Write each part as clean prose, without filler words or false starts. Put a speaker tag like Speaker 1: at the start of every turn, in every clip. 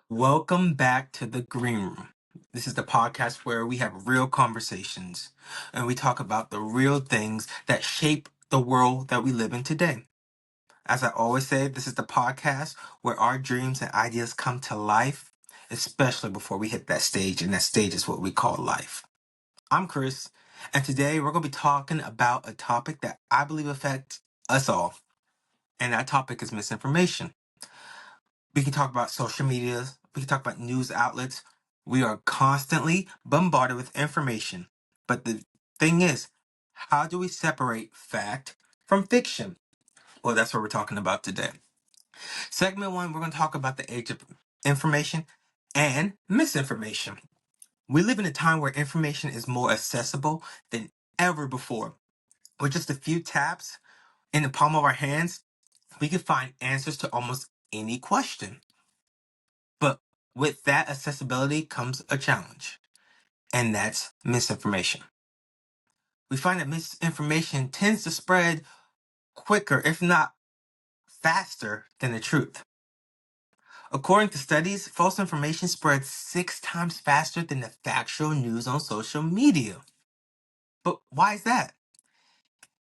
Speaker 1: Welcome back to the Green Room. This is the podcast where we have real conversations and we talk about the real things that shape the world that we live in today. As I always say, this is the podcast where our dreams and ideas come to life, especially before we hit that stage, and that stage is what we call life. I'm Chris, and today we're going to be talking about a topic that I believe affects us all, and that topic is misinformation. We can talk about social media. We can talk about news outlets. We are constantly bombarded with information. But the thing is, how do we separate fact from fiction? Well, that's what we're talking about today. Segment one, we're going to talk about the age of information and misinformation. We live in a time where information is more accessible than ever before. With just a few taps in the palm of our hands, we can find answers to almost any question. But with that accessibility comes a challenge, and that's misinformation. We find that misinformation tends to spread quicker, if not faster, than the truth. According to studies, false information spreads 6 times faster than the factual news on social media. But why is that?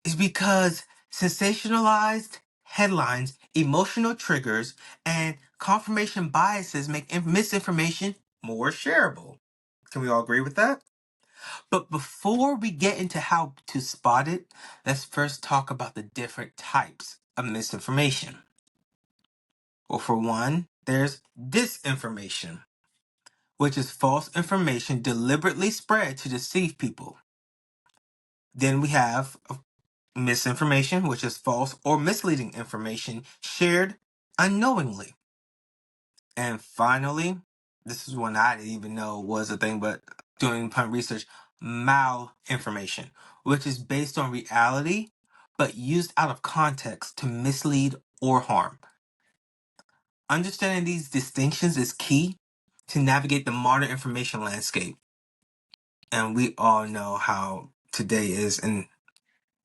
Speaker 1: It's because sensationalized headlines, emotional triggers, and confirmation biases make misinformation more shareable. Can we all agree with that? But before we get into how to spot it, let's first talk about the different types of misinformation. Well, for one, there's disinformation, which is false information deliberately spread to deceive people. Then we have misinformation, which is false or misleading information shared unknowingly. And finally, this is one I didn't even know was a thing, but doing pun research, malinformation, which is based on reality but used out of context to mislead or harm. Understanding these distinctions is key to navigate the modern information landscape. And we all know how today is and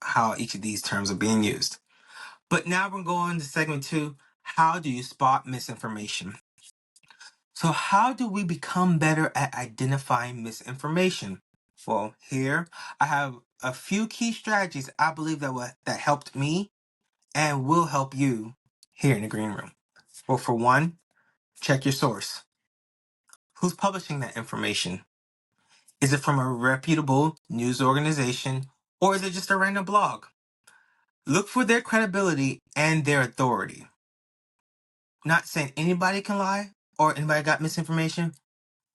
Speaker 1: how each of these terms are being used. But now we're going to segment two. How do you spot misinformation? So, how do we become better at identifying misinformation? Well, here I have a few key strategies I believe that helped me and will help you here in the green room. Well, for one, check your source. Who's publishing that information? Is it from a reputable news organization or is it just a random blog? Look for their credibility and their authority. Not saying anybody can lie or anybody got misinformation,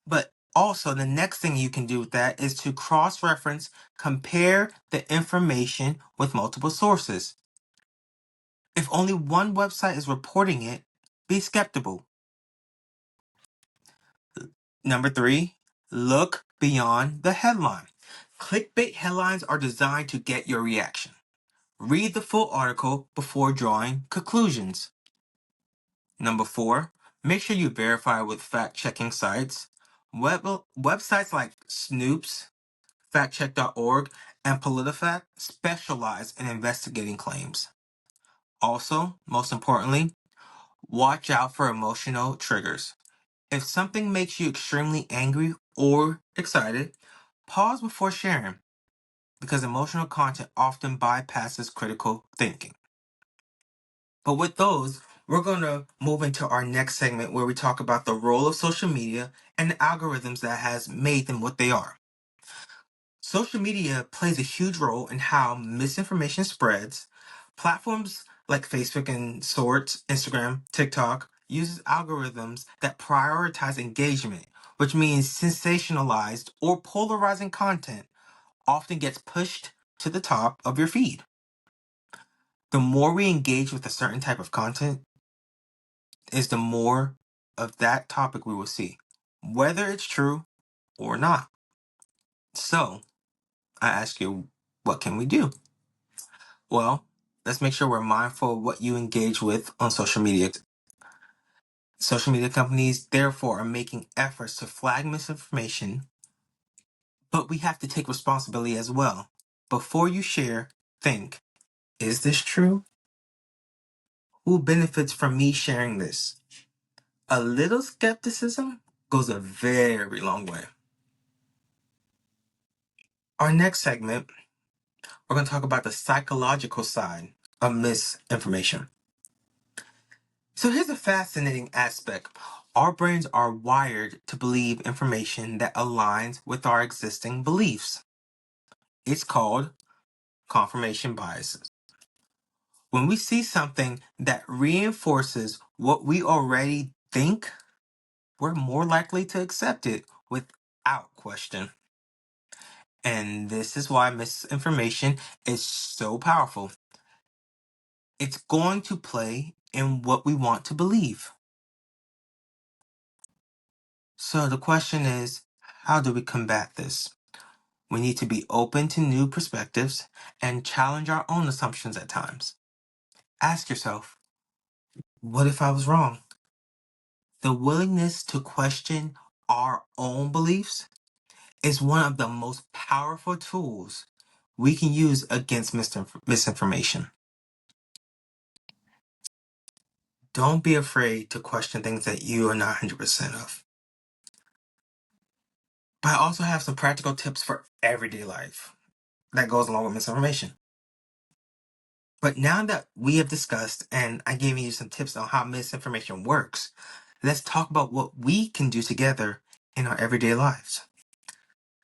Speaker 1: but also the next thing you can do with that is to cross-reference, compare the information with multiple sources. If only one website is reporting it, be skeptical. Number three, look beyond the headline. Clickbait headlines are designed to get your reaction. Read the full article before drawing conclusions. Number four, make sure you verify with fact-checking sites. Websites like Snoops, factcheck.org, and PolitiFact specialize in investigating claims. Also, most importantly, watch out for emotional triggers. If something makes you extremely angry or excited, pause before sharing because emotional content often bypasses critical thinking. But with those, we're going to move into our next segment where we talk about the role of social media and the algorithms that has made them what they are. Social media plays a huge role in how misinformation spreads. Platforms like Facebook and sorts, Instagram, TikTok uses algorithms that prioritize engagement, which means sensationalized or polarizing content often gets pushed to the top of your feed. The more we engage with a certain type of content is the more of that topic we will see, whether it's true or not. So, I ask you, what can we do? Well, let's make sure we're mindful of what you engage with on social media. Social media companies, therefore, are making efforts to flag misinformation, but we have to take responsibility as well. Before you share, think, is this true? Who benefits from me sharing this? A little skepticism goes a very long way. Our next segment, we're going to talk about the psychological side of misinformation. So here's a fascinating aspect. Our brains are wired to believe information that aligns with our existing beliefs. It's called confirmation bias. When we see something that reinforces what we already think, we're more likely to accept it without question. And this is why misinformation is so powerful. It's going to play in what we want to believe. So the question is, how do we combat this? We need to be open to new perspectives and challenge our own assumptions at times. Ask yourself, what if I was wrong? The willingness to question our own beliefs is one of the most powerful tools we can use against misinformation. Don't be afraid to question things that you are not 100% of. But I also have some practical tips for everyday life that goes along with misinformation. But now that we have discussed and I gave you some tips on how misinformation works, let's talk about what we can do together in our everyday lives.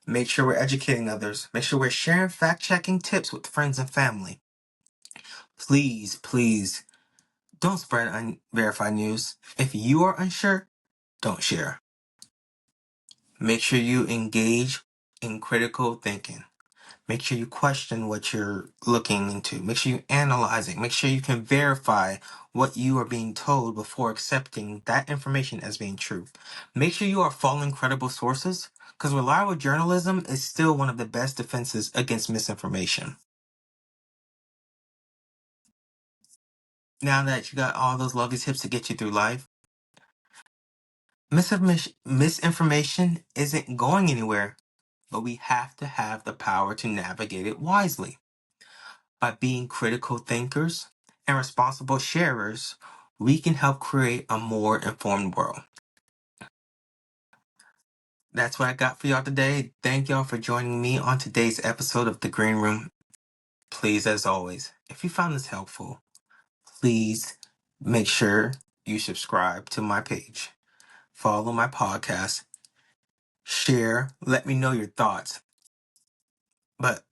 Speaker 1: Make sure we're educating others. Make sure we're sharing fact-checking tips with friends and family. Please, please, don't spread unverified news. If you are unsure, don't share. Make sure you engage in critical thinking. Make sure you question what you're looking into. Make sure you analyze it. Make sure you can verify what you are being told before accepting that information as being true. Make sure you are following credible sources, because reliable journalism is still one of the best defenses against misinformation. Now that you got all those lovely tips to get you through life, misinformation isn't going anywhere, but we have to have the power to navigate it wisely. By being critical thinkers and responsible sharers, we can help create a more informed world. That's what I got for y'all today. Thank y'all for joining me on today's episode of The Green Room. Please, as always, if you found this helpful, please make sure you subscribe to my page, follow my podcast, share, let me know your thoughts. But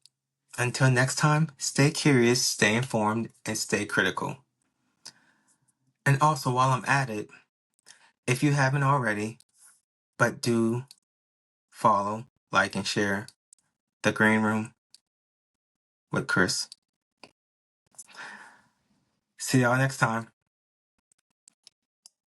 Speaker 1: until next time, stay curious, stay informed, and stay critical. And also, while I'm at it, if you haven't already, but do follow, like, and share The Green Room with Chris. See y'all next time.